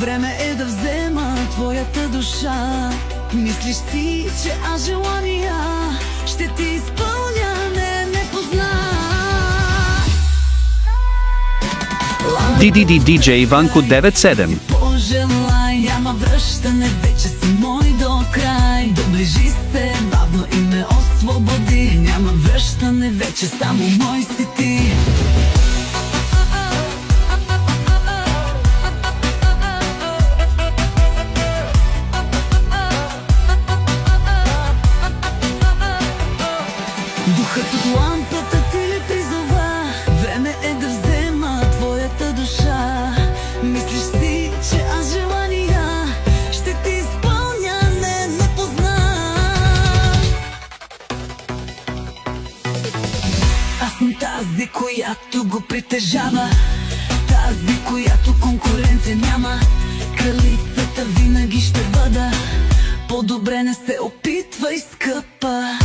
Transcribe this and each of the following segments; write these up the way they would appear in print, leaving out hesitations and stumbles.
Време е да взема твоята душа. Мислиш си, че аз желания ще ти изпълня, не позна. DJ Иванко 97. Пожелай, ама връщане, вече си мой до край. Доближи се бавно и ме освободи. Няма връщане, вече само мой си ти. Духът от лампата ти ли призова? Време е да взема твоята душа. Мислиш си, че аз желания ще ти изпълня, не познах. Аз съм тази, която го притежава, тази, която конкуренция няма. Кралицата винаги ще бъда, по-добре не се опитвай, скъпа.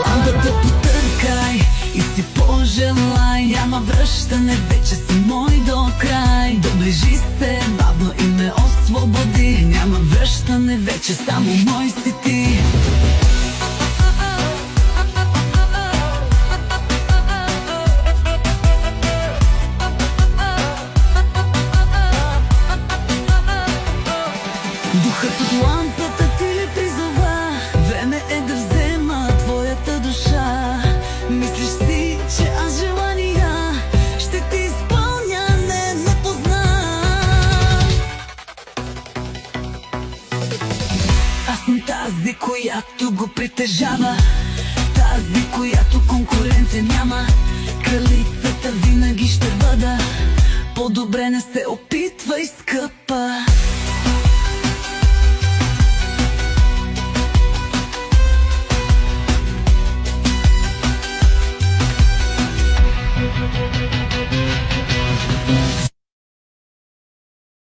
Лампата потъркай и си пожелай, няма връщане, вече си мой до край. Доближи се бавно и ме освободи. Няма връщане, вече само мой си ти. Духът от лампата ти ли призова? Време е да взема твоята душа. Мислиш си, че аз желания ще ти изпълня, не познах. Аз съм тази, която го притежава, тази, която